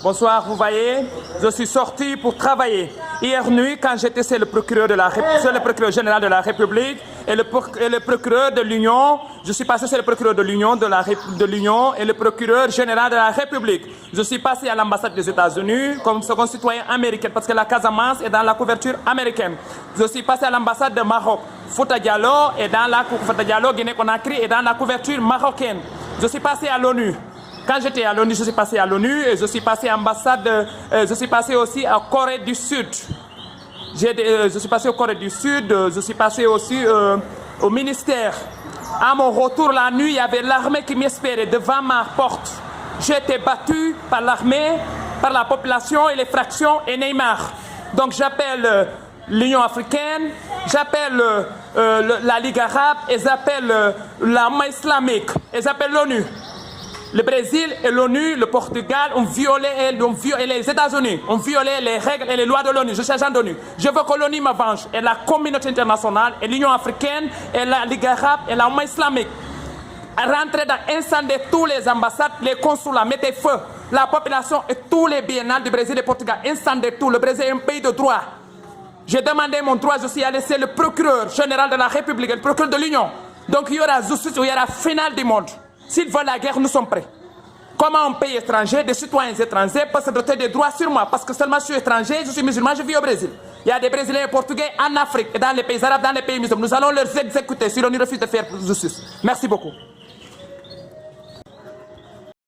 Bonsoir, vous voyez, je suis sorti pour travailler. Hier nuit, quand j'étais chez le procureur général de la République et le procureur de l'Union, je suis passé chez le procureur de l'Union et le procureur général de la République. Je suis passé à l'ambassade des États-Unis comme second citoyen américain parce que la Casamance est dans la couverture américaine. Je suis passé à l'ambassade de Maroc. Fouta Diallo est dans la Guinée-Conakry est dans la couverture marocaine. Je suis passé à l'ONU. Quand j'étais à l'ONU, je suis passé à l'ONU et je suis passé à l'ambassade, je suis passé aussi à Corée du Sud. Je suis passé au Corée du Sud, je suis passé aussi au ministère. À mon retour la nuit, il y avait l'armée qui m'espérait devant ma porte. J'ai été battu par l'armée, par la population et les fractions et Neymar. Donc j'appelle l'Union africaine, j'appelle la Ligue arabe et j'appelle l'armée islamique et j'appelle l'ONU. Le Brésil et l'ONU, le Portugal ont violé, et les États-Unis ont violé les règles et les lois de l'ONU. Je suis agent d'ONU. Je veux que l'ONU me venge et la communauté internationale et l'Union africaine et la Ligue arabe et l'armée islamique. Rentrez dans incendier tous les ambassades, les consulats, mettez feu. La population et tous les biennales du Brésil et du Portugal, incendiez tout. Le Brésil est un pays de droit. J'ai demandé mon droit, je suis allé laisser le procureur général de la République et le procureur de l'Union. Donc il y aura justice, il y aura finale du monde. S'ils veulent la guerre, nous sommes prêts. Comment un pays étranger, des citoyens étrangers peuvent se doter des droits sur moi? Parce que seulement je suis étranger, je suis musulman, je vis au Brésil. Il y a des Brésiliens et Portugais en Afrique et dans les pays arabes, dans les pays musulmans. Nous allons les exécuter si l'on refuse de faire justice. Merci beaucoup.